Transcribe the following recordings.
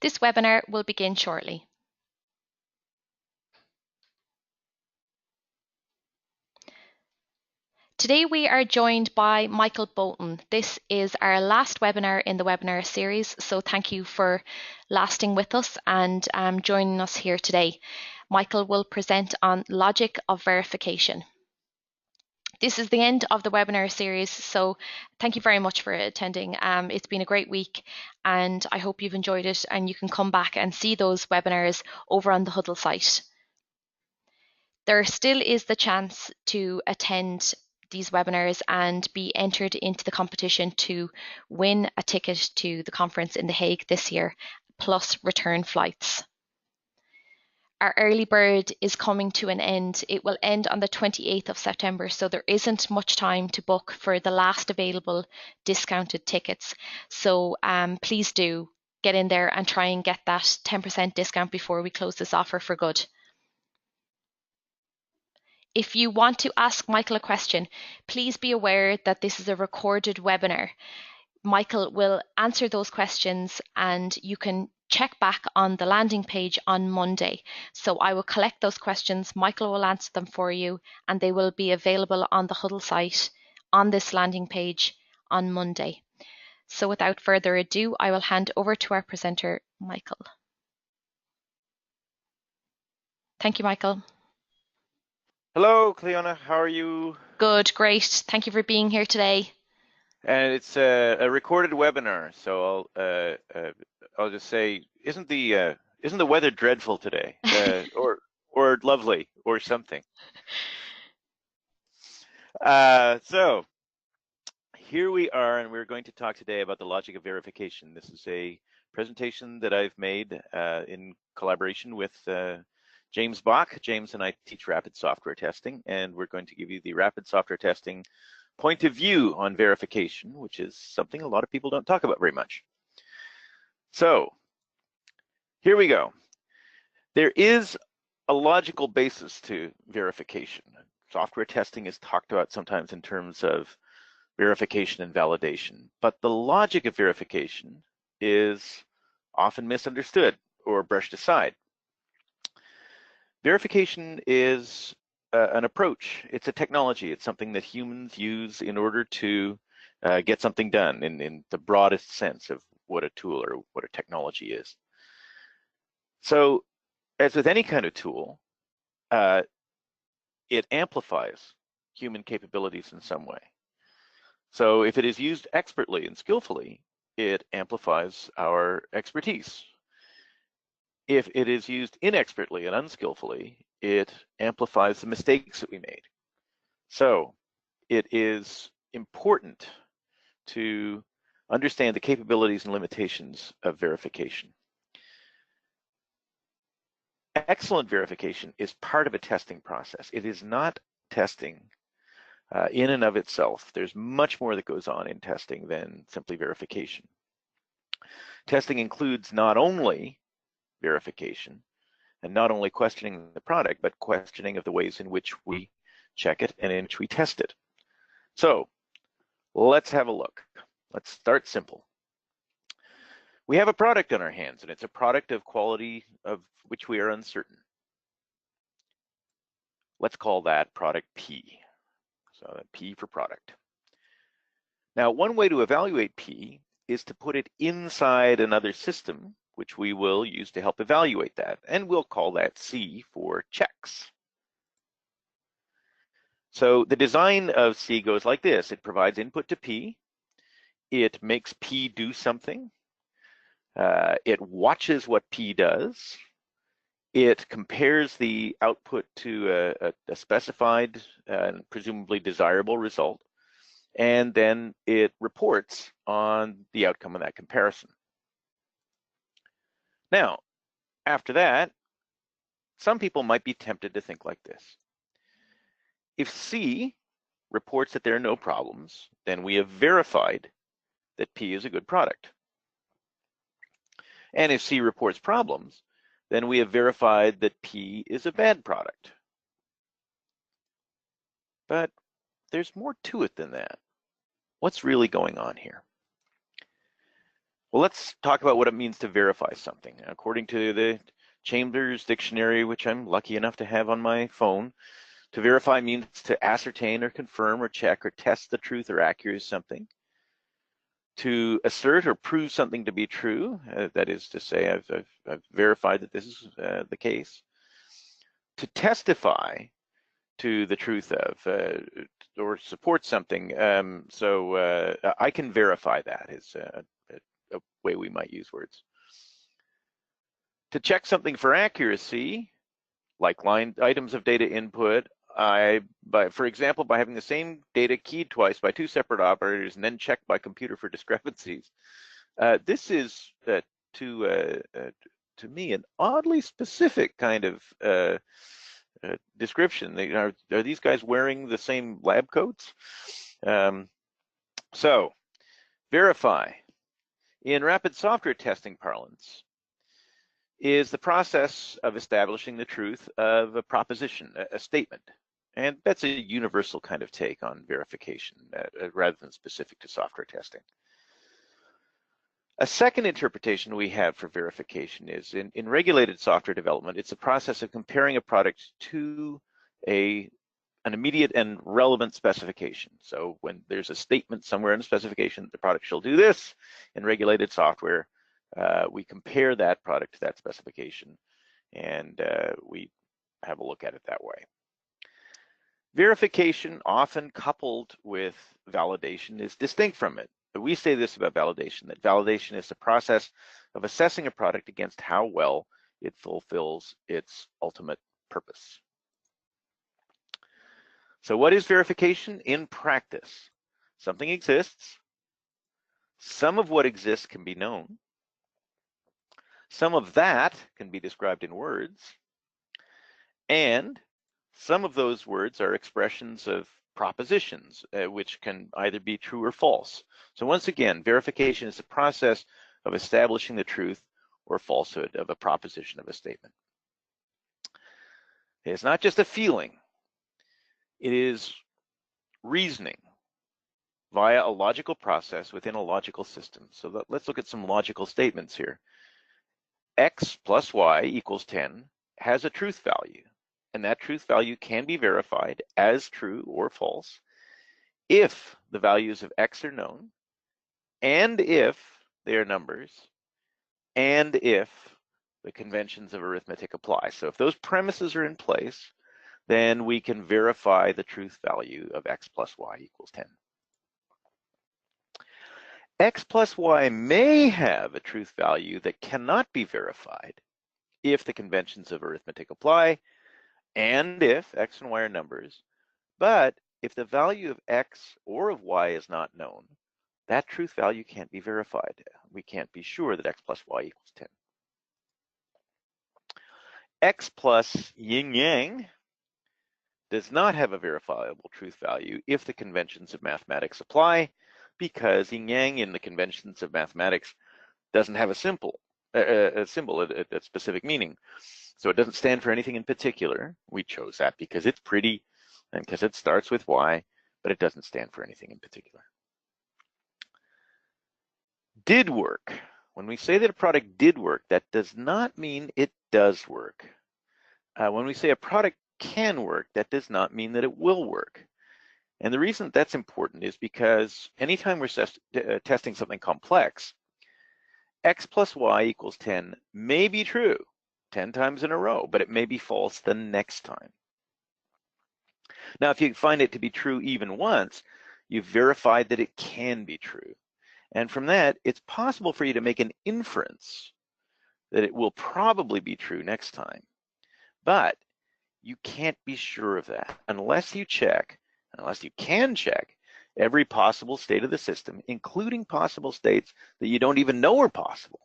This webinar will begin shortly. Today we are joined by Michael Bolton. This is our last webinar in the webinar series, so thank you for lasting with us and joining us here today. Michael will present on logic of verification. This is the end of the webinar series, so thank you very much for attending. It's been a great week and I hope you've enjoyed it, and you can come back and see those webinars over on the Huddle site. There still is the chance to attend these webinars and be entered into the competition to win a ticket to the conference in The Hague this year, plus return flights. Our early bird is coming to an end. It will end on the 28th of September, so there isn't much time to book for the last available discounted tickets. So please do get in there and try and get that 10% discount before we close this offer for good. If you want to ask Michael a question, please be aware that this is a recorded webinar. Michael will answer those questions and you can check back on the landing page on Monday. So I will collect those questions, Michael will answer them for you, and they will be available on the Huddle site on this landing page on Monday. So without further ado, I will hand over to our presenter, Michael. Thank you, Michael. Hello, Cleona. How are you? Good, great. Thank you for being here today. And it's a recorded webinar, so I'll just say, isn't the weather dreadful today, or lovely, or something? So here we are, and we're going to talk today about the logic of verification. This is a presentation that I've made in collaboration with James Bach. James and I teach rapid software testing, and we're going to give you the rapid software testing point of view on verification, which is something a lot of people don't talk about very much. So here we go. There is a logical basis to verification. Software testing is talked about sometimes in terms of verification and validation, but the logic of verification is often misunderstood or brushed aside. Verification is an approach. It's a technology. It's something that humans use in order to get something done in the broadest sense of what a tool or what a technology is. So as with any kind of tool, it amplifies human capabilities in some way. So if it is used expertly and skillfully, it amplifies our expertise. If it is used inexpertly and unskillfully, it amplifies the mistakes that we made. So it is important to understand the capabilities and limitations of verification. Excellent verification is part of a testing process. It is not testing in and of itself. There's much more that goes on in testing than simply verification. Testing includes not only verification and not only questioning the product, but questioning of the ways in which we check it and in which we test it. So let's have a look. Let's start simple. We have a product on our hands, and it's a product of quality of which we are uncertain. Let's call that product P. So P for product. Now, one way to evaluate P is to put it inside another system, which we will use to help evaluate that, and we'll call that C for checks. So the design of C goes like this. It provides input to P. It makes P do something. It watches what P does. It compares the output to a specified and presumably desirable result, and then it reports on the outcome of that comparison. Now, after that, some people might be tempted to think like this. If C reports that there are no problems, then we have verified that P is a good product. And if C reports problems, then we have verified that P is a bad product. But there's more to it than that. What's really going on here? Well, let's talk about what it means to verify something. According to the Chambers Dictionary, which I'm lucky enough to have on my phone, to verify means to ascertain or confirm or check or test the truth or accuracy of something. To assert or prove something to be true, that is to say, I've verified that this is the case. To testify to the truth of or support something. So I can verify that is a way we might use words. To check something for accuracy, like line items of data input, for example, by having the same data keyed twice by two separate operators and then checked by computer for discrepancies. This is to me an oddly specific kind of description. Are these guys wearing the same lab coats? So verify in rapid software testing parlance is the process of establishing the truth of a proposition, a statement. And that's a universal kind of take on verification rather than specific to software testing. A second interpretation we have for verification is in regulated software development, it's a process of comparing a product to an immediate and relevant specification. So when there's a statement somewhere in the specification, the product shall do this, in regulated software, we compare that product to that specification, and we have a look at it that way. Verification, often coupled with validation, is distinct from it. But we say this about validation, that validation is the process of assessing a product against how well it fulfills its ultimate purpose. So what is verification? In practice, something exists. Some of what exists can be known. Some of that can be described in words. And some of those words are expressions of propositions, which can either be true or false. So once again, verification is the process of establishing the truth or falsehood of a proposition of a statement. It's not just a feeling. It is reasoning via a logical process within a logical system. So let's look at some logical statements here. X plus Y equals 10 has a truth value, and that truth value can be verified as true or false if the values of X are known, and if they are numbers, and if the conventions of arithmetic apply. So if those premises are in place, then we can verify the truth value of X plus Y equals 10. X plus Y may have a truth value that cannot be verified if the conventions of arithmetic apply, and if X and Y are numbers. But if the value of X or of Y is not known, that truth value can't be verified. We can't be sure that X plus Y equals 10. X plus yin-yang does not have a verifiable truth value if the conventions of mathematics apply, because yin-yang in the conventions of mathematics doesn't have a symbol, a specific meaning. So it doesn't stand for anything in particular. We chose that because it's pretty and because it starts with Y, but it doesn't stand for anything in particular. Did work. When we say that a product did work, that does not mean it does work. When we say a product can work, that does not mean that it will work. And the reason that's important is because anytime we're testing something complex, X plus Y equals 10 may be true 10 times in a row, but it may be false the next time. Now, if you find it to be true even once, you've verified that it can be true. And from that, it's possible for you to make an inference that it will probably be true next time. But you can't be sure of that unless you can check every possible state of the system, including possible states that you don't even know are possible.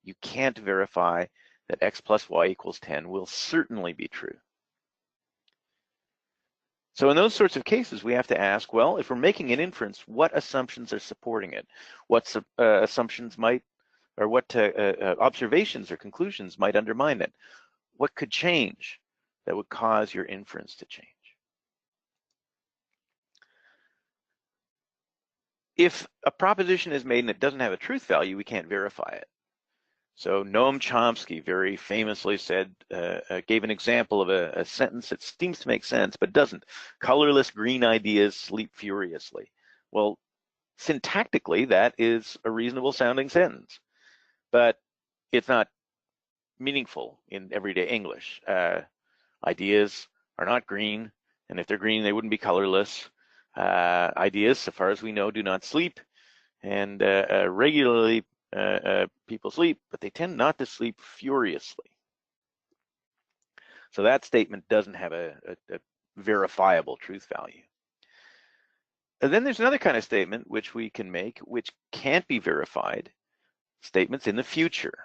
You can't verify that X plus Y equals 10 will certainly be true. So in those sorts of cases, we have to ask, well, if we're making an inference, what assumptions are supporting it? What assumptions might, or what observations or conclusions might undermine it? What could change that would cause your inference to change? if a proposition is made and it doesn't have a truth value, we can't verify it. So Noam Chomsky very famously said, gave an example of a sentence that seems to make sense, but doesn't. Colorless green ideas sleep furiously. Well, syntactically, that is a reasonable sounding sentence, but it's not meaningful in everyday English. Ideas are not green, and if they're green, they wouldn't be colorless. Ideas, so far as we know, do not sleep, and regularly people sleep, but they tend not to sleep furiously. So that statement doesn't have a verifiable truth value. And then there's another kind of statement which we can make, which can't be verified, statements in the future.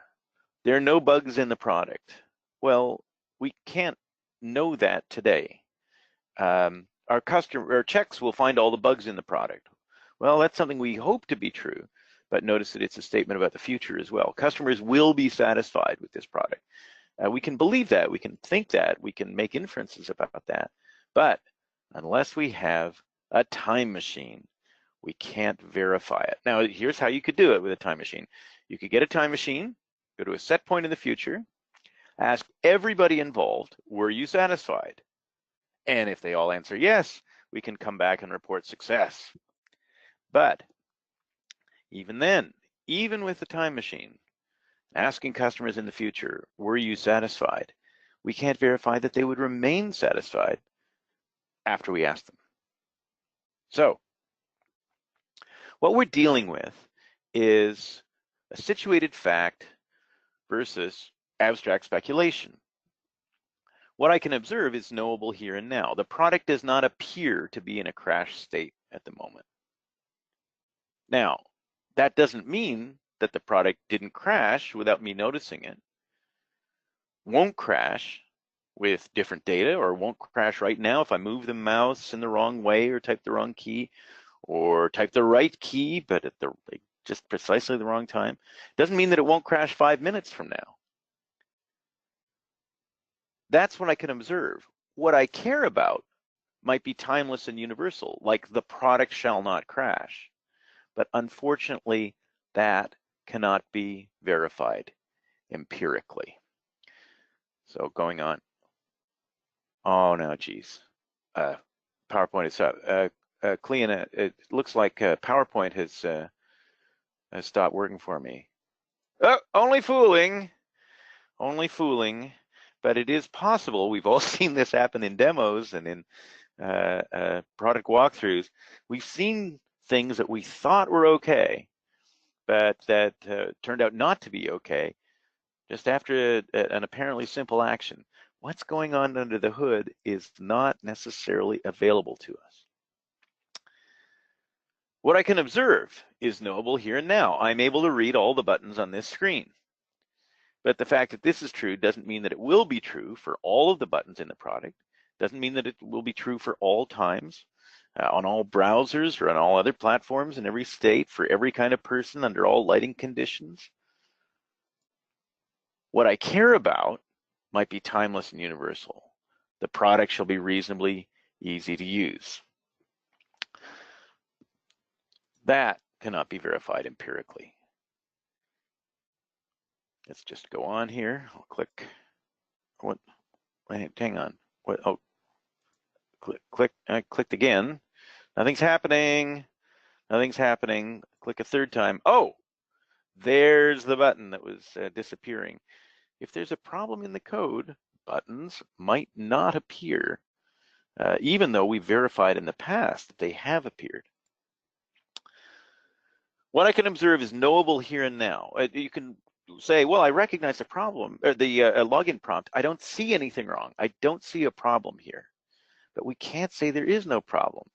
There are no bugs in the product. Well, we can't know that today. Our checks will find all the bugs in the product. Well, that's something we hope to be true, but notice that it's a statement about the future as well. Customers will be satisfied with this product. We can believe that, we can think that, we can make inferences about that, but unless we have a time machine, we can't verify it. Now, here's how you could do it with a time machine. You could get a time machine, go to a set point in the future, ask everybody involved, were you satisfied? And if they all answer yes, we can come back and report success. But even then, even with the time machine, asking customers in the future, were you satisfied? We can't verify that they would remain satisfied after we ask them. So what we're dealing with is a situated fact versus abstract speculation. What I can observe is knowable here and now. The product does not appear to be in a crash state at the moment. Now, that doesn't mean that the product didn't crash without me noticing it. Won't crash with different data, or won't crash right now if I move the mouse in the wrong way or type the wrong key, or type the right key but at the just precisely the wrong time. Doesn't mean that it won't crash 5 minutes from now. That's what I can observe. What I care about might be timeless and universal, like the product shall not crash. But unfortunately, that cannot be verified empirically. So going on. Oh, no, geez. PowerPoint is up. Clean, it looks like PowerPoint has stopped working for me. Oh, only fooling. But it is possible. We've all seen this happen in demos and in product walkthroughs. We've seen things that we thought were okay, but that turned out not to be okay just after an apparently simple action. What's going on under the hood is not necessarily available to us. What I can observe is knowable here and now. I'm able to read all the buttons on this screen. But the fact that this is true doesn't mean that it will be true for all of the buttons in the product. Doesn't mean that it will be true for all times, on all browsers or on all other platforms in every state, for every kind of person under all lighting conditions. What I care about might be timeless and universal. The product shall be reasonably easy to use. That cannot be verified empirically. Let's just go on here. I'll click. What? Hang on. What? Oh, click. I clicked again. Nothing's happening. Nothing's happening. Click a third time. Oh, there's the button that was disappearing. If there's a problem in the code, buttons might not appear, even though we verified in the past that they have appeared. What I can observe is knowable here and now. You can say, well, I recognize the problem, or the login prompt. I don't see anything wrong. I don't see a problem here. But we can't say there is no problem.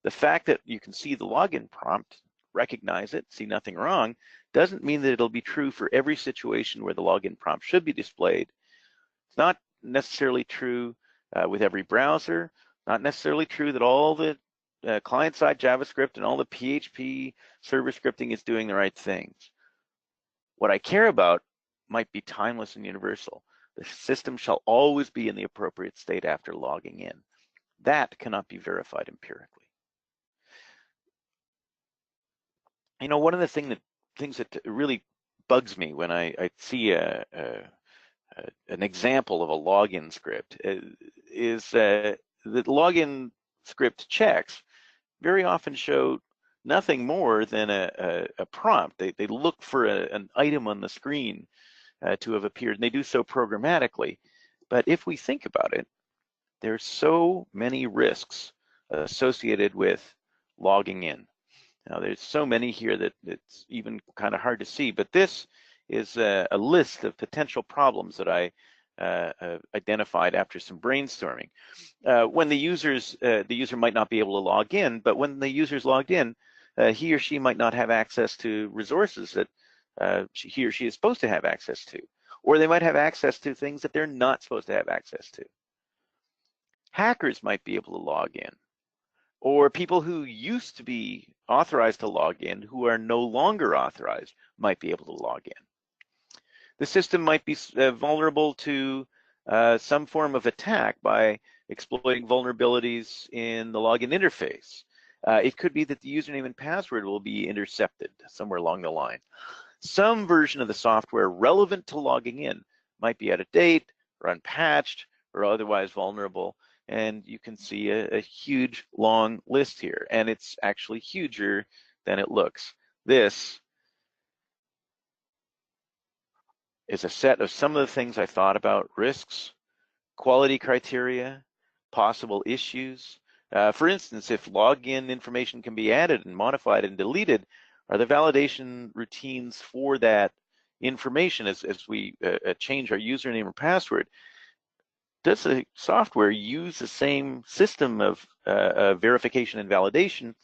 The fact that you can see the login prompt, recognize it, see nothing wrong, doesn't mean that it'll be true for every situation where the login prompt should be displayed. It's not necessarily true with every browser, not necessarily true that all the client-side JavaScript and all the PHP server scripting is doing the right things. What I care about might be timeless and universal. The system shall always be in the appropriate state after logging in. That cannot be verified empirically. You know, one of the things that really bugs me when I see an example of a login script is that login script checks very often show nothing more than a prompt. They look for an item on the screen to have appeared, and they do so programmatically. But if we think about it, there's so many risks associated with logging in. Now, there's so many here that it's even kind of hard to see, but this is a list of potential problems that I identified after some brainstorming. When the user might not be able to log in, but when the user's logged in, he or she might not have access to resources that he or she is supposed to have access to, or they might have access to things that they're not supposed to have access to. Hackers might be able to log in, or people who used to be authorized to log in who are no longer authorized might be able to log in. The system might be vulnerable to some form of attack by exploiting vulnerabilities in the login interface. It could be that the username and password will be intercepted somewhere along the line. Some version of the software relevant to logging in might be out of date or unpatched or otherwise vulnerable. And you can see a huge long list here, and it's actually huger than it looks. This is a set of some of the things I thought about: risks, quality criteria, possible issues. For instance, if login information can be added and modified and deleted, are the validation routines for that information as we change our username or password? Does the software use the same system of verification and validation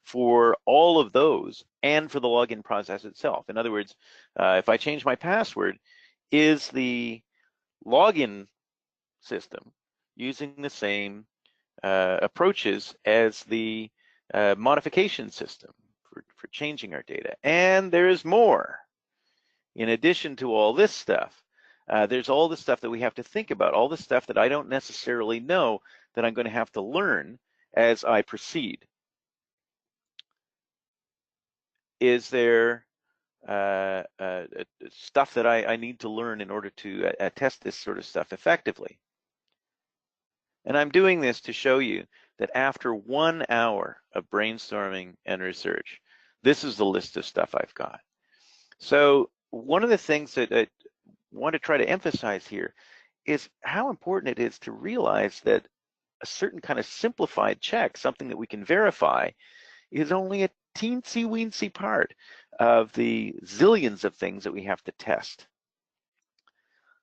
for all of those and for the login process itself? In other words, if I change my password, is the login system using the same approaches as the modification system for changing our data? And there's more. In addition to all this stuff, there's all the stuff that we have to think about, all the stuff that I don't necessarily know that I'm going to have to learn as I proceed. Is there stuff that I need to learn in order to test this sort of stuff effectively? And I'm doing this to show you that after 1 hour of brainstorming and research, this is the list of stuff I've got. So one of the things that I want to try to emphasize here is how important it is to realize that a certain kind of simplified check, something that we can verify, is only a teensy-weensy part of the zillions of things that we have to test.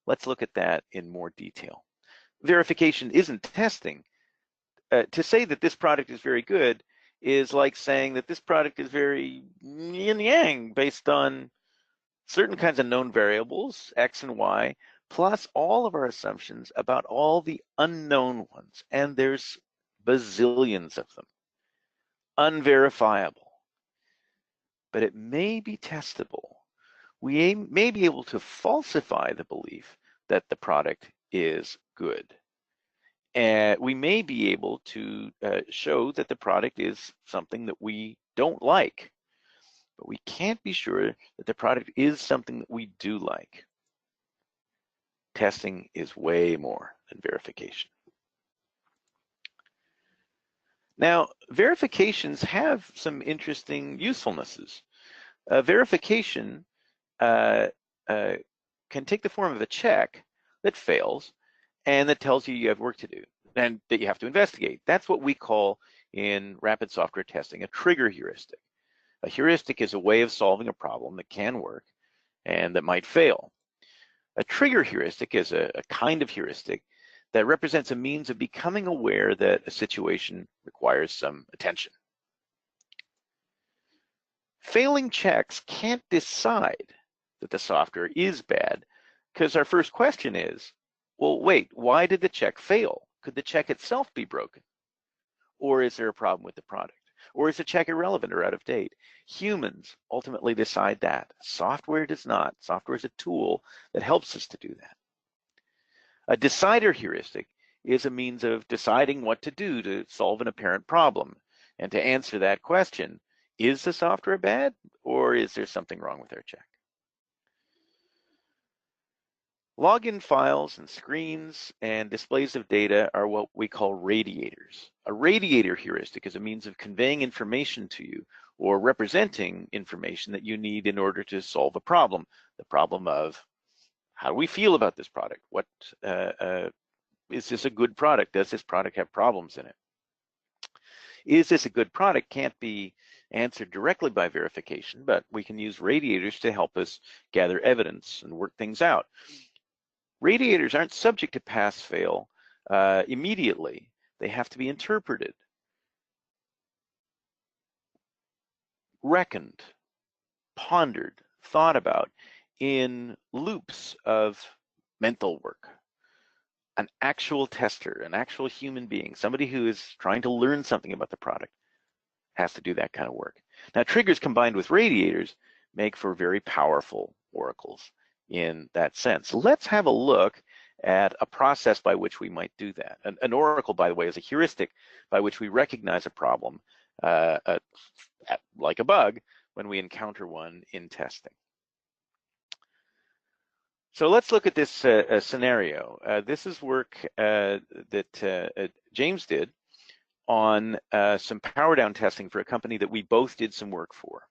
Let's look at that in more detail. Verification isn't testing. To say that this product is very good is like saying that this product is very yin-yang based on certain kinds of known variables, X and Y, plus all of our assumptions about all the unknown ones, and there's bazillions of them. Unverifiable. But it may be testable. We may be able to falsify the belief that the product is good. And we may be able to show that the product is something that we don't like. But we can't be sure that the product is something that we do like. Testing is way more than verification. Now, verifications have some interesting usefulnesses. Verification can take the form of a check that fails and that tells you you have work to do and that you have to investigate. That's what we call in rapid software testing a trigger heuristic. A heuristic is a way of solving a problem that can work and that might fail. A trigger heuristic is a kind of heuristic that represents a means of becoming aware that a situation requires some attention. Failing checks can't decide that the software is bad because our first question is, well, wait, why did the check fail? Could the check itself be broken? Or is there a problem with the product? Or is the check irrelevant or out of date? Humans ultimately decide that. Software does not. Software is a tool that helps us to do that. A decider heuristic is a means of deciding what to do to solve an apparent problem. And to answer that question Is the software bad, or is there something wrong with our check? Login files and screens and displays of data are what we call radiators. A radiator heuristic is a means of conveying information to you or representing information that you need in order to solve a problem. The problem of, how do we feel about this product? What is this a good product? Does this product have problems in it? Is this a good product? Can't be answered directly by verification, but we can use radiators to help us gather evidence and work things out. Radiators aren't subject to pass-fail immediately. They have to be interpreted, reckoned, pondered, thought about in loops of mental work. An actual tester, an actual human being, somebody who is trying to learn something about the product, has to do that kind of work. Now, triggers combined with radiators make for very powerful oracles in that sense. Let's have a look at a process by which we might do that. An oracle, by the way, is a heuristic by which we recognize a problem, like a bug, when we encounter one in testing. So let's look at this scenario. This is work that James did on some power down testing for a company that we both did some work for.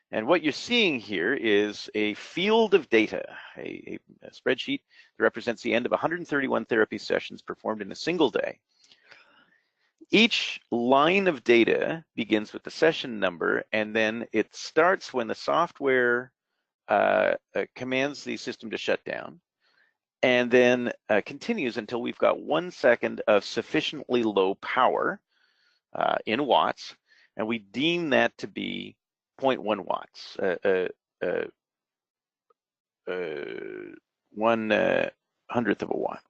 And what you're seeing here is a field of data, a spreadsheet that represents the end of 131 therapy sessions performed in a single day. Each line of data begins with the session number, and then it starts when the software commands the system to shut down, and then continues until we've got 1 second of sufficiently low power in watts, and we deem that to be 0.1 watts, 1/100th of a watt.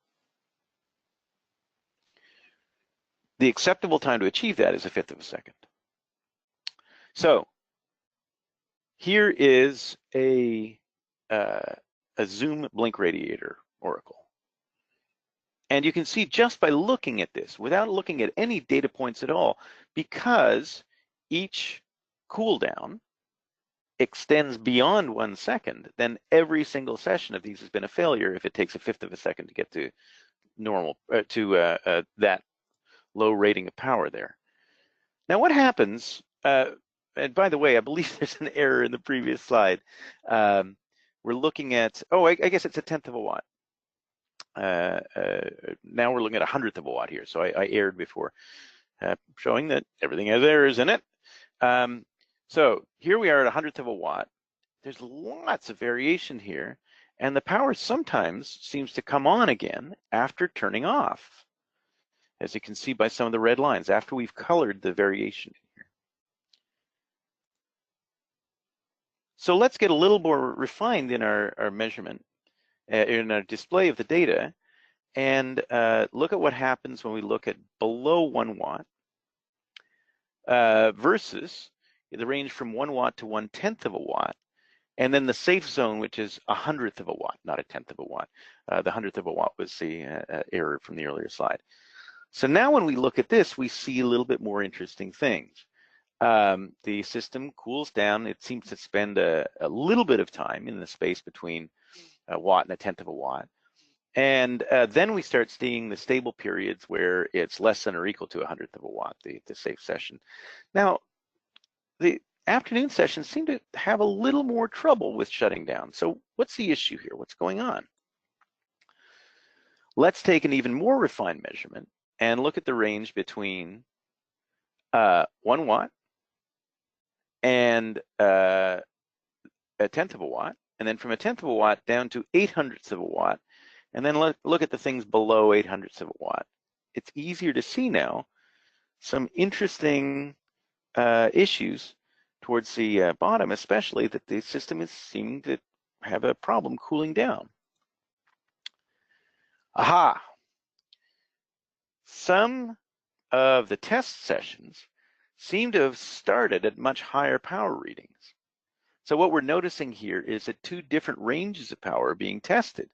The acceptable time to achieve that is 1/5 of a second. So here is a zoom blink radiator oracle. And you can see just by looking at this, without looking at any data points at all, because each cooldown extends beyond 1 second, then every single session of these has been a failure if it takes 1/5 of a second to get to normal, that low rating of power there. Now what happens, and by the way, I believe there's an error in the previous slide. We're looking at, I guess it's 1/10 of a watt. Now we're looking at 100th of a watt here, so I erred before, showing that everything has errors in it. So here we are at 100th of a watt. There's lots of variation here, and the power sometimes seems to come on again after turning off, as you can see by some of the red lines, after we've colored the variation here. So let's get a little more refined in our measurement, in our display of the data, and look at what happens when we look at below 1 watt versus the range from 1 watt to 1/10 of a watt, and then the safe zone, which is 100th of a watt, not 1/10 of a watt. The 100th of a watt was the error from the earlier slide. So now when we look at this, we see a little bit more interesting things. The system cools down. It seems to spend a little bit of time in the space between a watt and 1/10 of a watt. And then we start seeing the stable periods where it's less than or equal to 100th of a watt, the safe session. Now, the afternoon sessions seem to have a little more trouble with shutting down. So what's the issue here? What's going on? Let's take an even more refined measurement and look at the range between 1 watt and 1/10 of a watt, and then from 1/10 of a watt down to 800ths of a watt, and then look at the things below 800ths of a watt. It's easier to see now some interesting issues towards the bottom, especially that the system is seeming to have a problem cooling down. Aha! Some of the test sessions seem to have started at much higher power readings. So what we're noticing here is that 2 different ranges of power are being tested.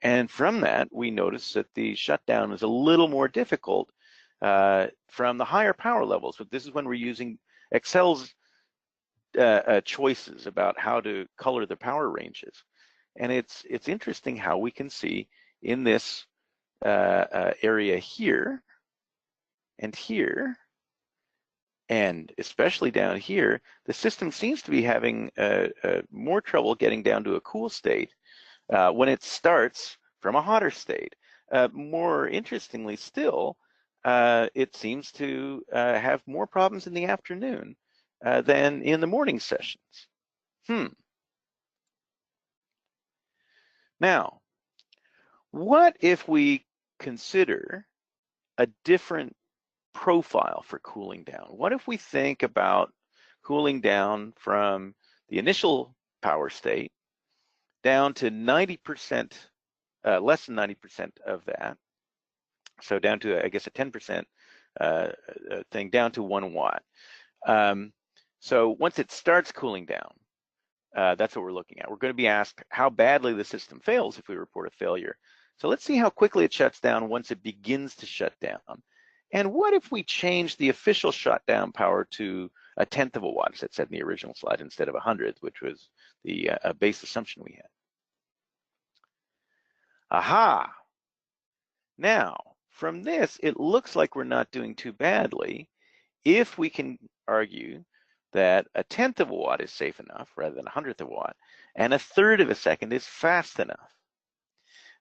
And from that, we notice that the shutdown is a little more difficult from the higher power levels. But this is when we're using Excel's choices about how to color the power ranges. And it's interesting how we can see in this area here and here, and especially down here, the system seems to be having more trouble getting down to a cool state when it starts from a hotter state. More interestingly still, it seems to have more problems in the afternoon than in the morning sessions. Now, what if we consider a different profile for cooling down? What if we think about cooling down from the initial power state down to 90%, less than 90% of that? So down to, I guess, a 10% thing, down to 1 watt. So once it starts cooling down, that's what we're looking at. We're going to be asked how badly the system fails if we report a failure. So let's see how quickly it shuts down once it begins to shut down. And what if we change the official shutdown power to 1/10 of a watt, as it said in the original slide, instead of 100th, which was the base assumption we had. Aha! Now, from this, it looks like we're not doing too badly if we can argue that 1/10 of a watt is safe enough rather than 100th of a watt, and 1/3 of a second is fast enough.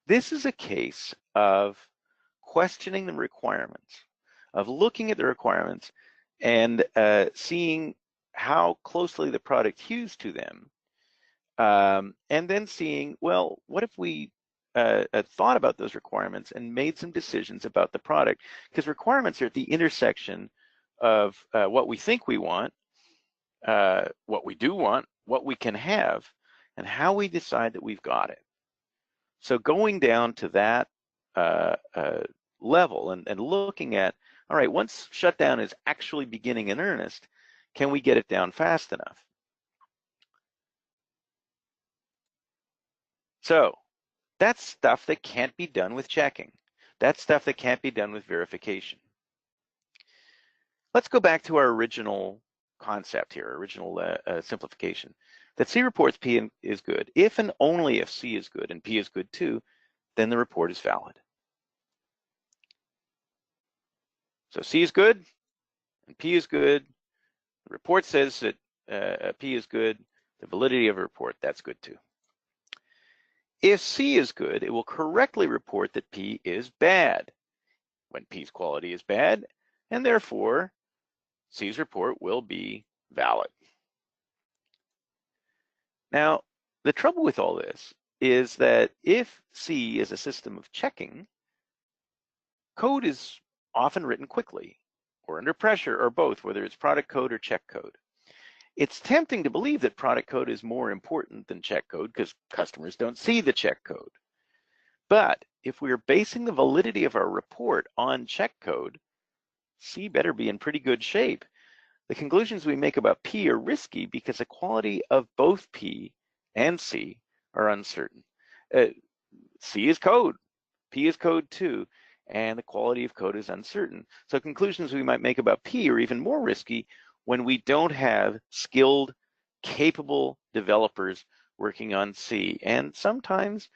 This is a case of questioning the requirements, of looking at the requirements and seeing how closely the product hews to them, and then seeing, well, what if we thought about those requirements and made some decisions about the product? Because requirements are at the intersection of what we think we want, what we do want, what we can have, and how we decide that we've got it. So going down to that level and looking at, all right, once shutdown is actually beginning in earnest, can we get it down fast enough? So that's stuff that can't be done with checking. That's stuff that can't be done with verification. Let's go back to our original concept here, original simplification, that C reports P is good. If and only if C is good and P is good too, then the report is valid. So C is good and P is good. The report says that P is good. The validity of a report, that's good too. If C is good, it will correctly report that P is bad when P's quality is bad, and therefore C's report will be valid. Now, the trouble with all this is that if C is a system of checking, code is often written quickly or under pressure or both, whether it's product code or check code. It's tempting to believe that product code is more important than check code because customers don't see the check code. But if we are basing the validity of our report on check code, C better be in pretty good shape. The conclusions we make about P are risky because the quality of both P and C are uncertain. C is code, P is code too, and the quality of code is uncertain. So conclusions we might make about P are even more risky when we don't have skilled, capable developers working on C. And sometimes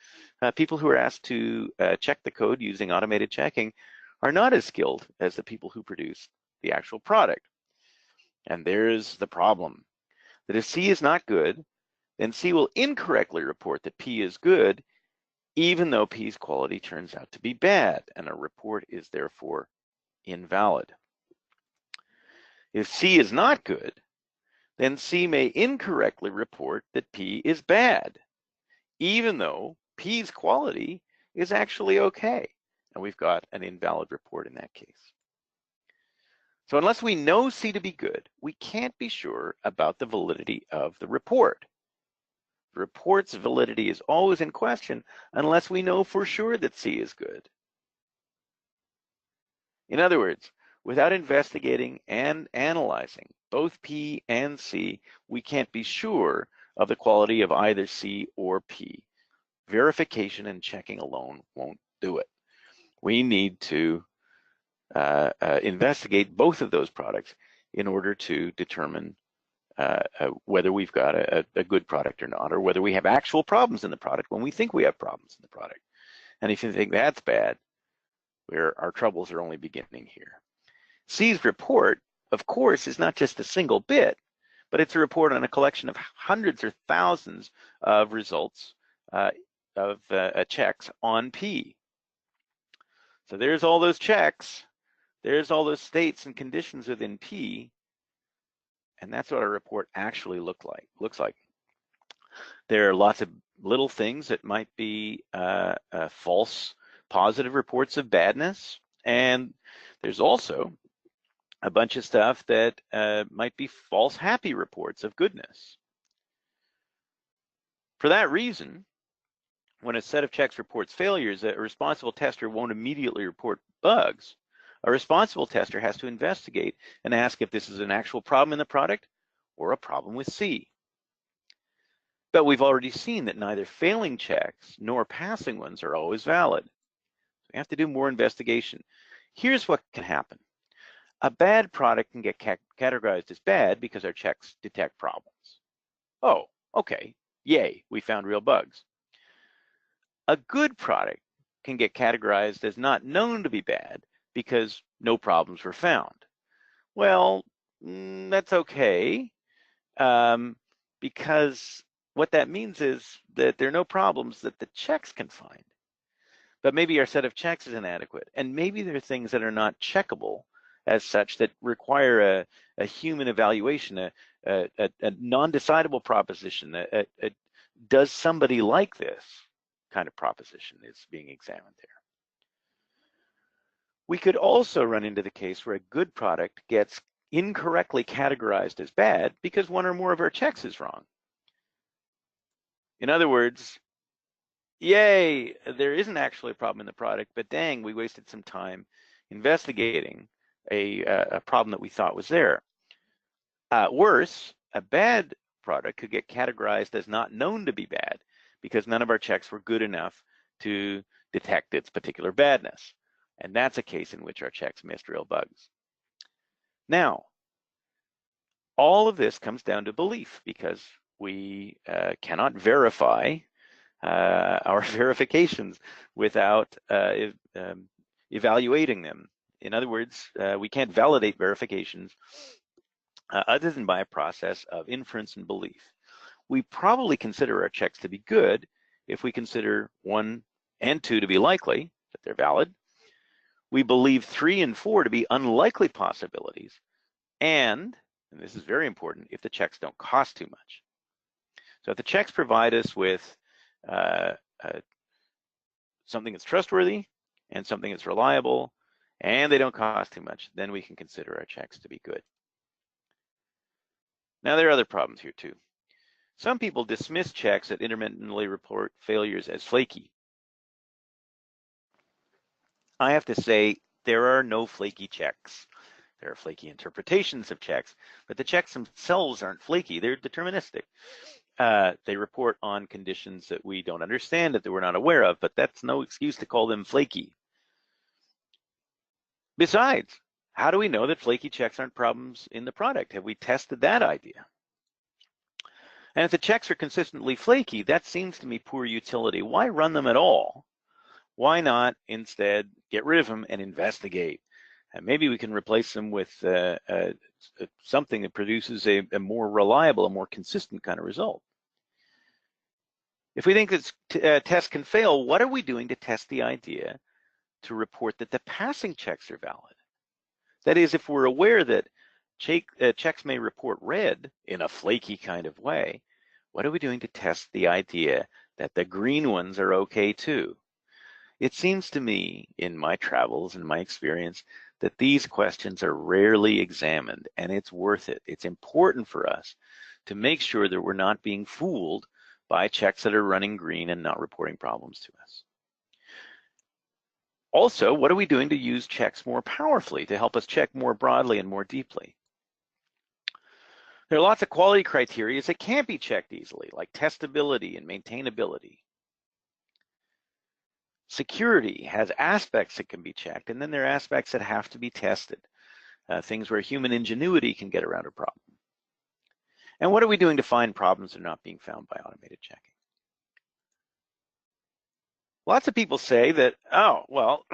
people who are asked to check the code using automated checking are not as skilled as the people who produce the actual product. And there's the problem, that if C is not good, then C will incorrectly report that P is good, even though P's quality turns out to be bad, and a report is therefore invalid. If C is not good, then C may incorrectly report that P is bad, even though P's quality is actually okay. And we've got an invalid report in that case. So unless we know C to be good, we can't be sure about the validity of the report. The report's validity is always in question unless we know for sure that C is good. In other words, without investigating and analyzing both P and C, we can't be sure of the quality of either C or P. Verification and checking alone won't do it. We need to investigate both of those products in order to determine whether we've got a good product or not, or whether we have actual problems in the product when we think we have problems in the product. And if you think that's bad, our troubles are only beginning here. C's report, of course, is not just a single bit, but it's a report on a collection of hundreds or thousands of results of checks on P. So there's all those checks, there's all those states and conditions within P, and that's what our report actually looks like. There are lots of little things that might be false positive reports of badness, and there's also a bunch of stuff that might be false happy reports of goodness. For that reason, when a set of checks reports failures, a responsible tester won't immediately report bugs. A responsible tester has to investigate and ask if this is an actual problem in the product or a problem with C. But we've already seen that neither failing checks nor passing ones are always valid. We have to do more investigation. Here's what can happen. A bad product can get categorized as bad because our checks detect problems. Oh, okay, yay, we found real bugs. A good product can get categorized as not known to be bad because no problems were found. Well, that's okay, because what that means is that there are no problems that the checks can find. But maybe our set of checks is inadequate, and maybe there are things that are not checkable as such that require a human evaluation, a non-decidable proposition. Does somebody like this kind of proposition is being examined there. We could also run into the case where a good product gets incorrectly categorized as bad because one or more of our checks is wrong. In other words, yay, there isn't actually a problem in the product, but dang, we wasted some time investigating a problem that we thought was there. Worse, a bad product could get categorized as not known to be bad because none of our checks were good enough to detect its particular badness. And that's a case in which our checks missed real bugs. Now, all of this comes down to belief because we cannot verify our verifications without evaluating them. In other words, we can't validate verifications other than by a process of inference and belief. We probably consider our checks to be good if we consider 1 and 2 to be likely, that they're valid. We believe 3 and 4 to be unlikely possibilities, and this is very important, if the checks don't cost too much. So if the checks provide us with something that's trustworthy and something that's reliable, and they don't cost too much, then we can consider our checks to be good. Now, there are other problems here too. Some people dismiss checks that intermittently report failures as flaky. I have to say, there are no flaky checks. There are flaky interpretations of checks, but the checks themselves aren't flaky. They're deterministic. They report on conditions that we don't understand, that we're not aware of, but that's no excuse to call them flaky. Besides, how do we know that flaky checks aren't problems in the product? Have we tested that idea? And if the checks are consistently flaky, that seems to me poor utility. Why run them at all? Why not instead get rid of them and investigate? And maybe we can replace them with something that produces a more reliable, a more consistent kind of result. If we think that tests can fail, what are we doing to test the idea to report that the passing checks are valid? That is, if we're aware that checks may report red in a flaky kind of way, what are we doing to test the idea that the green ones are okay too? It seems to me, in my travels and my experience, that these questions are rarely examined, and it's worth it. It's important for us to make sure that we're not being fooled by checks that are running green and not reporting problems to us. Also, what are we doing to use checks more powerfully, to help us check more broadly and more deeply? There are lots of quality criteria that can't be checked easily, like testability and maintainability. Security has aspects that can be checked, and then there are aspects that have to be tested, things where human ingenuity can get around a problem. And what are we doing to find problems that are not being found by automated checking? Lots of people say that, oh, well,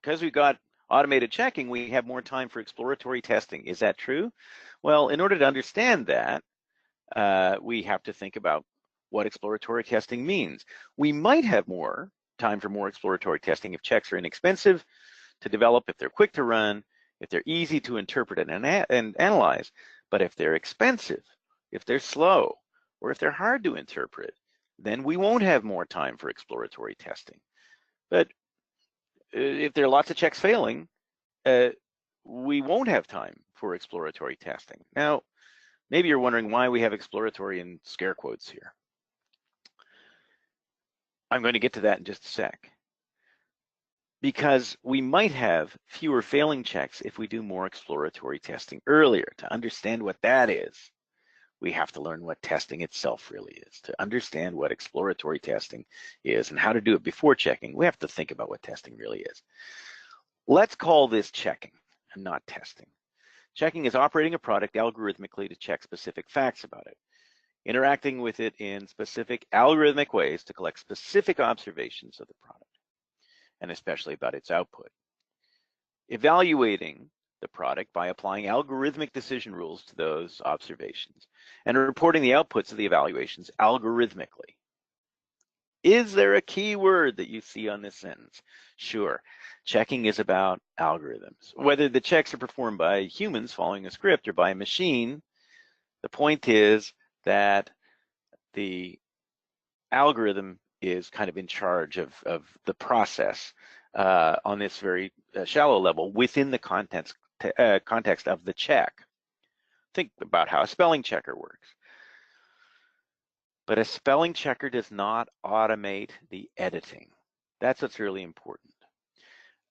because we've got automated checking, we have more time for exploratory testing. Is that true? Well, in order to understand that, we have to think about what exploratory testing means. We might have more time for more exploratory testing if checks are inexpensive to develop, if they're quick to run, if they're easy to interpret and analyze. But if they're expensive, if they're slow, or if they're hard to interpret, then we won't have more time for exploratory testing. But if there are lots of checks failing, we won't have time for exploratory testing. Now, maybe you're wondering why we have exploratory in scare quotes here. I'm going to get to that in just a sec. Because we might have fewer failing checks if we do more exploratory testing earlier. To understand what that is, we have to learn what testing itself really is. To understand what exploratory testing is and how to do it before checking, we have to think about what testing really is. Let's call this checking and not testing. Checking is operating a product algorithmically to check specific facts about it, interacting with it in specific algorithmic ways to collect specific observations of the product, and especially about its output. Evaluating the product by applying algorithmic decision rules to those observations and reporting the outputs of the evaluations algorithmically. Is there a key word that you see on this sentence? Sure. Checking is about algorithms. Whether the checks are performed by humans following a script or by a machine, the point is that the algorithm is kind of in charge of the process on this very shallow level within the context of the check. Think about how a spelling checker works. But a spelling checker does not automate the editing. That's what's really important.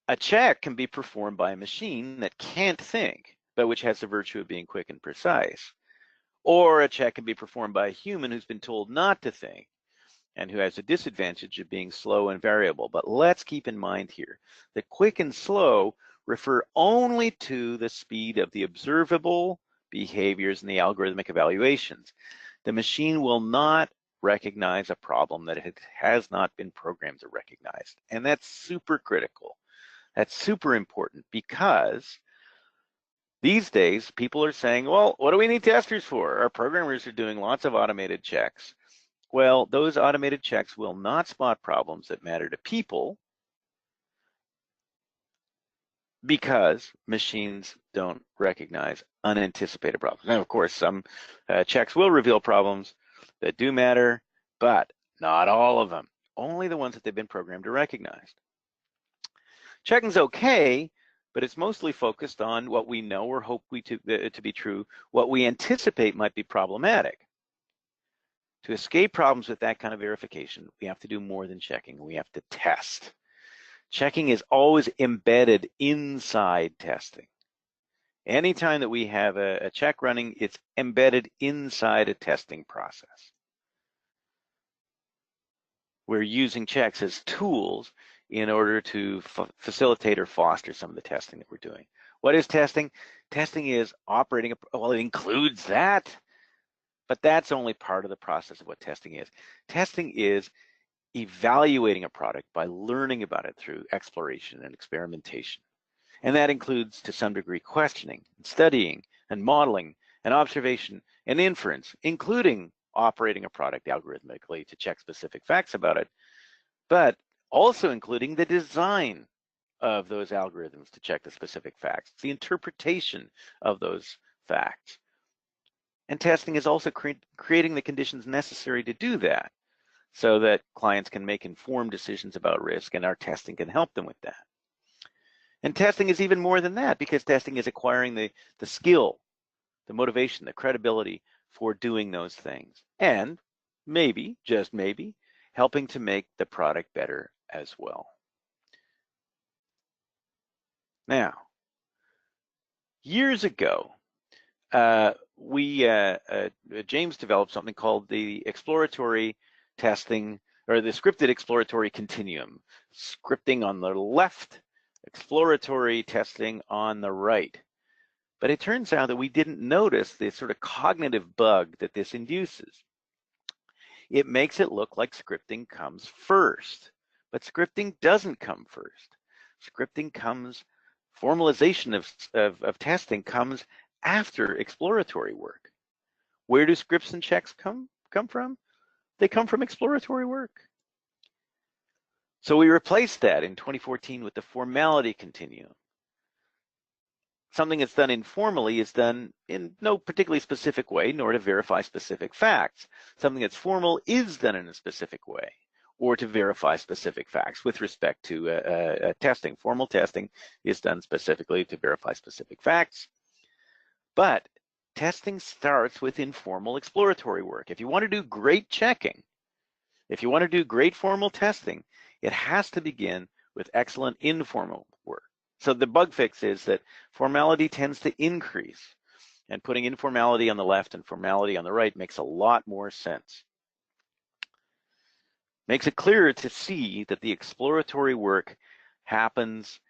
A check can be performed by a machine that can't think, but which has the virtue of being quick and precise. Or a check can be performed by a human who's been told not to think and who has a disadvantage of being slow and variable. But let's keep in mind here that quick and slow refer only to the speed of the observable behaviors in the algorithmic evaluations. The machine will not recognize a problem that it has not been programmed to recognize. And that's super critical. That's super important because these days people are saying, well, what do we need testers for? Our programmers are doing lots of automated checks. Well, those automated checks will not spot problems that matter to people because machines don't recognize unanticipated problems. Now, of course, some checks will reveal problems that do matter, but not all of them. Only the ones that they've been programmed to recognize. Checking's okay, but it's mostly focused on what we know or hope to be true, what we anticipate might be problematic. To escape problems with that kind of verification, we have to do more than checking. We have to test. Checking is always embedded inside testing. Anytime that we have a check running, it's embedded inside a testing process. We're using checks as tools in order to facilitate or foster some of the testing that we're doing. What is testing? Testing is operating, well, it includes that, but that's only part of the process of what testing is. Testing is evaluating a product by learning about it through exploration and experimentation. And that includes, to some degree, questioning, studying, and modeling, and observation, and inference, including operating a product algorithmically to check specific facts about it, but also including the design of those algorithms to check the specific facts, the interpretation of those facts. And testing is also creating the conditions necessary to do that so that clients can make informed decisions about risk, and our testing can help them with that. And testing is even more than that, because testing is acquiring the skill, the motivation, the credibility for doing those things, and maybe, just maybe, helping to make the product better as well. Now, years ago, James developed something called the exploratory testing, or the scripted exploratory continuum. Scripting on the left, exploratory testing on the right. But it turns out that we didn't notice the sort of cognitive bug that this induces. It makes it look like scripting comes first, but scripting doesn't come first. Formalization of testing comes after exploratory work. Where do scripts and checks come from? They come from exploratory work. So we replaced that in 2014 with the Formality Continuum. Something that's done informally is done in no particularly specific way, nor to verify specific facts. Something that's formal is done in a specific way, or to verify specific facts with respect to testing. Formal testing is done specifically to verify specific facts. But testing starts with informal exploratory work. If you want to do great checking, if you want to do great formal testing, it has to begin with excellent informal work. So the bug fix is that formality tends to increase, and putting informality on the left and formality on the right makes a lot more sense. Makes it clearer to see that the exploratory work happens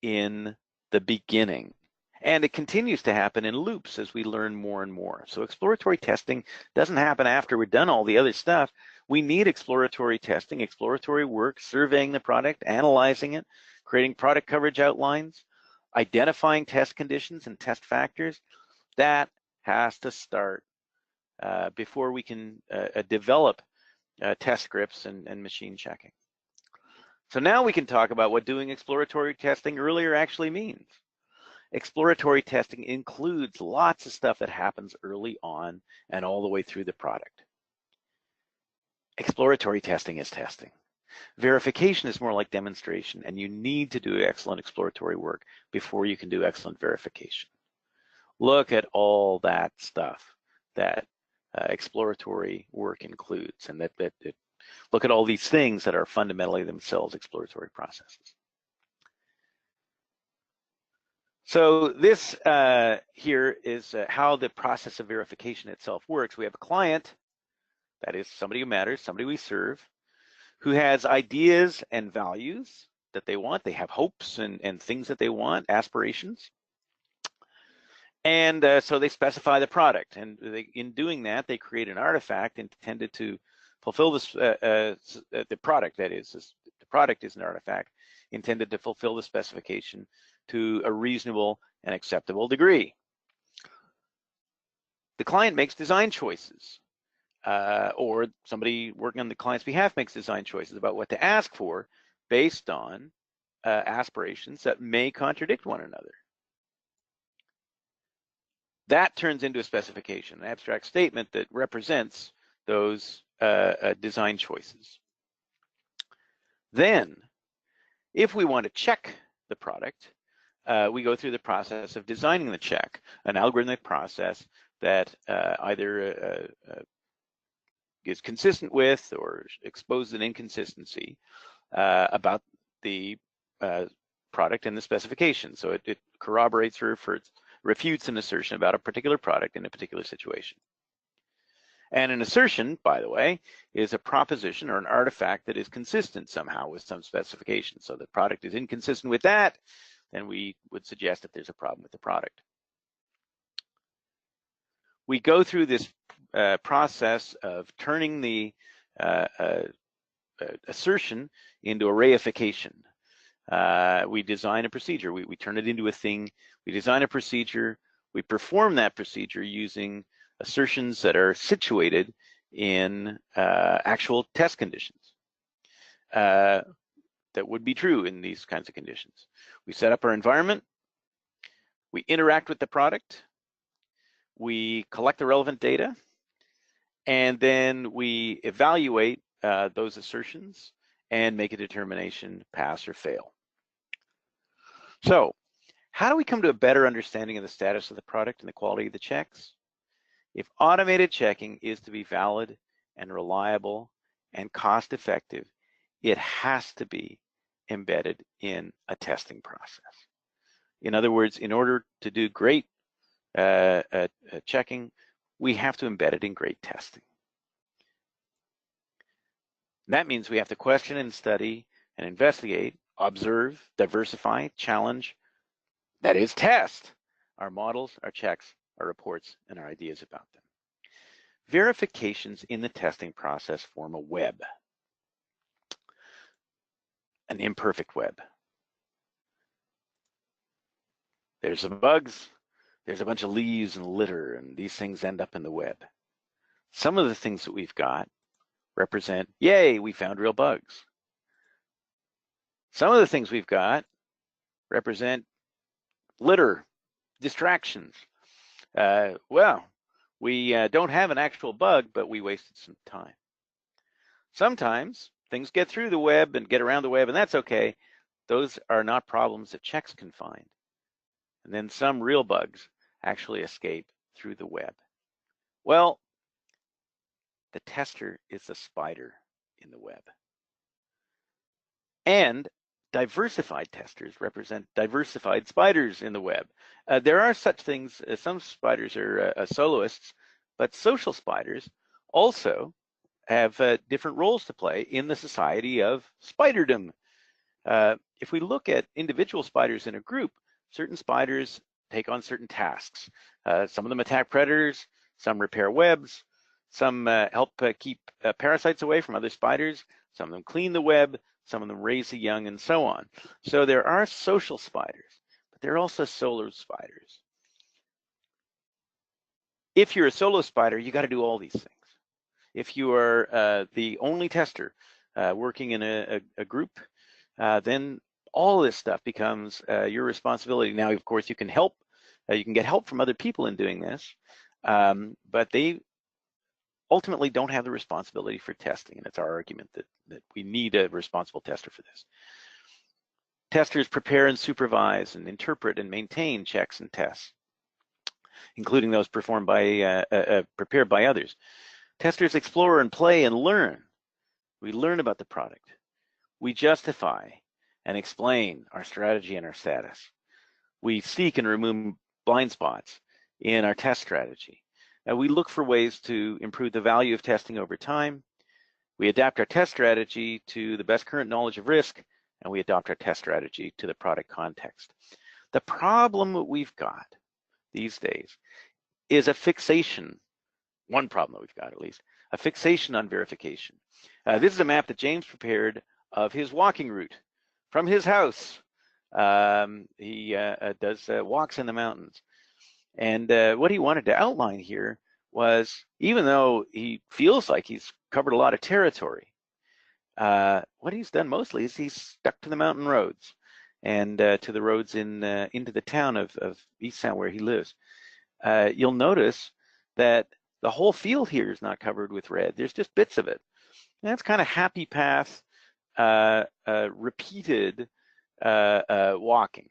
in the beginning, and it continues to happen in loops as we learn more and more. So exploratory testing doesn't happen after we've done all the other stuff. We need exploratory testing, exploratory work, surveying the product, analyzing it, creating product coverage outlines, identifying test conditions and test factors. That has to start before we can develop test scripts and machine checking. So now we can talk about what doing exploratory testing earlier actually means. Exploratory testing includes lots of stuff that happens early on and all the way through the product. Exploratory testing is testing. Verification is more like demonstration, and you need to do excellent exploratory work before you can do excellent verification. Look at all that stuff that exploratory work includes, and look at all these things that are fundamentally themselves exploratory processes. So this here is how the process of verification itself works. We have a client, that is somebody who matters, somebody we serve, who has ideas and values that they want. They have hopes and things that they want, aspirations. And so they specify the product. And in doing that, they create an artifact intended to fulfill this, the product, that is. The product is an artifact intended to fulfill the specification to a reasonable and acceptable degree. The client makes design choices. Or somebody working on the client's behalf makes design choices about what to ask for based on aspirations that may contradict one another. That turns into a specification, an abstract statement that represents those design choices. Then, if we want to check the product, we go through the process of designing the check, an algorithmic process that either is consistent with or exposes an inconsistency about the product and the specification. So it corroborates or refutes an assertion about a particular product in a particular situation. And an assertion, by the way, is a proposition or an artifact that is consistent somehow with some specification. So the product is inconsistent with that, then we would suggest that there's a problem with the product. We go through this process of turning the assertion into a reification. We design a procedure. We turn it into a thing. We design a procedure. We perform that procedure using assertions that are situated in actual test conditions that would be true in these kinds of conditions. We set up our environment. We interact with the product. We collect the relevant data, and then we evaluate those assertions and make a determination, pass or fail. So how do we come to a better understanding of the status of the product and the quality of the checks? If automated checking is to be valid and reliable and cost effective, it has to be embedded in a testing process. In other words, in order to do great checking, we have to embed it in great testing. That means we have to question and study and investigate, observe, diversify, challenge, that is test our models, our checks, our reports, and our ideas about them. Verifications in the testing process form a web, an imperfect web. There's some bugs, there's a bunch of leaves and litter, and these things end up in the web. Some of the things that we've got represent, yay, we found real bugs. Some of the things we've got represent litter, distractions. Well, we don't have an actual bug, but we wasted some time. Sometimes things get through the web and get around the web, and that's okay. Those are not problems that checks can find. And then some real bugs actually escape through the web. Well, the tester is the spider in the web. And diversified testers represent diversified spiders in the web. There are such things, some spiders are soloists, but social spiders also have different roles to play in the society of spiderdom. If we look at individual spiders in a group, certain spiders take on certain tasks. Some of them attack predators, some repair webs, some help keep parasites away from other spiders, some of them clean the web, some of them raise the young, and so on. So there are social spiders, but there are also solo spiders. If you're a solo spider, you got to do all these things. If you are the only tester working in a group, then all this stuff becomes your responsibility. Now, of course, you can help. You can get help from other people in doing this, but they ultimately don't have the responsibility for testing, and it's our argument that we need a responsible tester for this. Testers prepare and supervise and interpret and maintain checks and tests, including those performed by prepared by others. Testers explore and play and learn. We learn about the product. We justify and explain our strategy and our status. We seek and remove blind spots in our test strategy. We look for ways to improve the value of testing over time. We adapt our test strategy to the best current knowledge of risk, and we adopt our test strategy to the product context. The problem that we've got these days is a fixation, one problem that we've got at least, a fixation on verification. This is a map that James prepared of his walking route from his house. He does walks in the mountains. And what he wanted to outline here was, even though he feels like he's covered a lot of territory, what he's done mostly is he's stuck to the mountain roads and to the roads into the town of Easttown where he lives. You'll notice that the whole field here is not covered with red. There's just bits of it. And that's kind of happy path, repeated walking.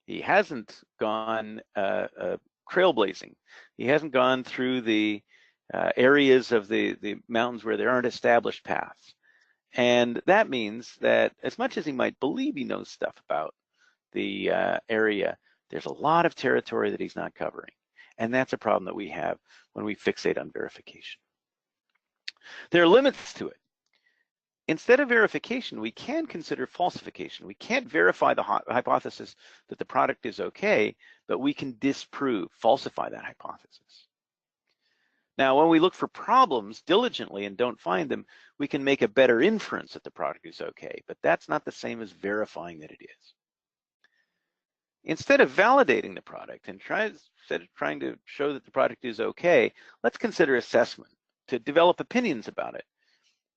He hasn't gone trailblazing. He hasn't gone through the areas of the mountains where there aren't established paths. And that means that as much as he might believe he knows stuff about the area, there's a lot of territory that he's not covering. And that's a problem that we have when we fixate on verification. There are limits to it. Instead of verification, we can consider falsification. We can't verify the hypothesis that the product is okay, but we can disprove, falsify that hypothesis. Now, when we look for problems diligently and don't find them, we can make a better inference that the product is okay, but that's not the same as verifying that it is. Instead of validating the product and instead of trying to show that the product is okay, let's consider assessment to develop opinions about it.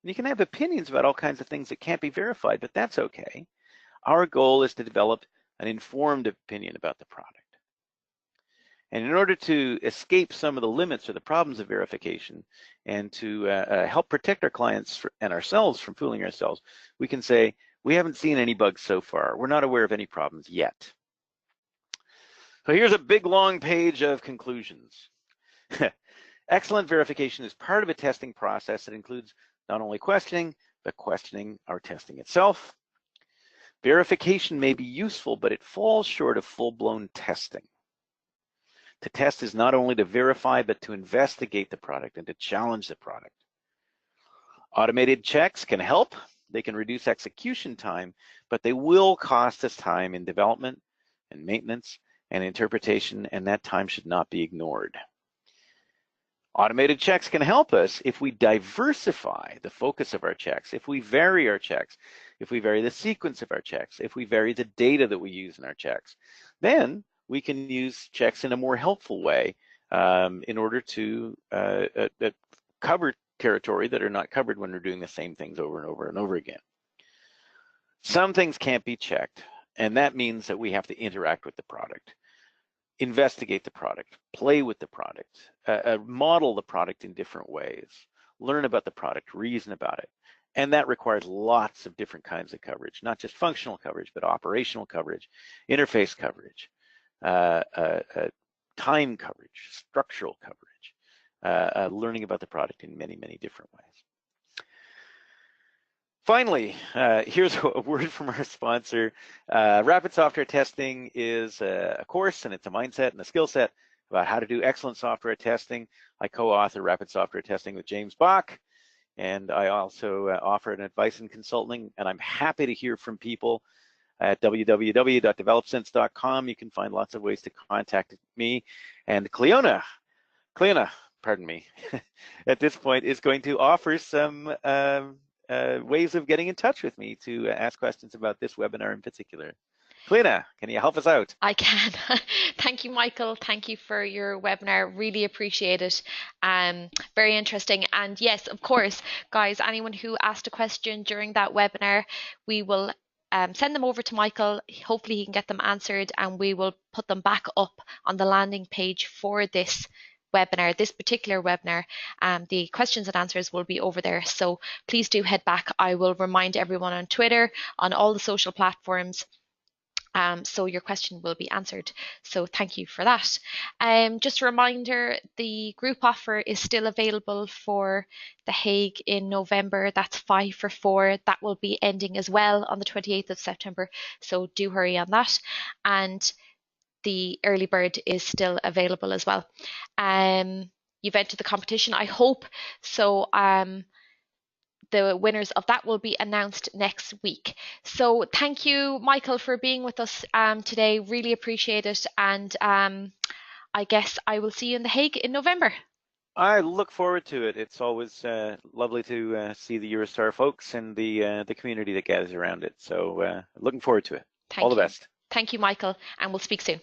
You can have opinions about all kinds of things that can't be verified, but that's okay. Our goal is to develop an informed opinion about the product. And in order to escape some of the limits or the problems of verification and to help protect our clients and ourselves from fooling ourselves, we can say, we haven't seen any bugs so far. We're not aware of any problems yet. So here's a big long page of conclusions. Excellent verification is part of a testing process that includes not only questioning, but questioning our testing itself. Verification may be useful, but it falls short of full-blown testing. To test is not only to verify, but to investigate the product and to challenge the product. Automated checks can help. They can reduce execution time, but they will cost us time in development and maintenance and interpretation, and that time should not be ignored. Automated checks can help us if we diversify the focus of our checks, if we vary our checks, if we vary the sequence of our checks, if we vary the data that we use in our checks. Then we can use checks in a more helpful way in order to cover territory that are not covered when we're doing the same things over and over and over again. Some things can't be checked, and that means that we have to interact with the product, investigate the product, play with the product, model the product in different ways, learn about the product, reason about it. And that requires lots of different kinds of coverage, not just functional coverage, but operational coverage, interface coverage, time coverage, structural coverage, learning about the product in many, many different ways. Finally, here's a word from our sponsor. Rapid Software Testing is a course, and it's a mindset and a skill set about how to do excellent software testing. I co-author Rapid Software Testing with James Bach, and I also offer an advice and consulting, and I'm happy to hear from people at www.developsense.com. You can find lots of ways to contact me. And Cleona, pardon me, at this point is going to offer some ways of getting in touch with me to ask questions about this webinar in particular. Cleona, can you help us out? I can. Thank you, Michael. Thank you for your webinar. Really appreciate it. Very interesting. And yes, of course, guys, anyone who asked a question during that webinar, we will send them over to Michael. Hopefully he can get them answered, and we will put them back up on the landing page for this webinar, this particular webinar. The questions and answers will be over there. So please do head back. I will remind everyone on Twitter, on all the social platforms, so your question will be answered. So thank you for that. Just a reminder, the group offer is still available for The Hague in November. That's 5 for 4. That will be ending as well on the 28th of September. So do hurry on that. And the early bird is still available as well. You've entered the competition, I hope. So the winners of that will be announced next week. So thank you, Michael, for being with us today. Really appreciate it. And I guess I will see you in The Hague in November. I look forward to it. It's always lovely to see the Eurostar folks and the community that gathers around it. So looking forward to it. All the best. Thank you, Michael, and we'll speak soon.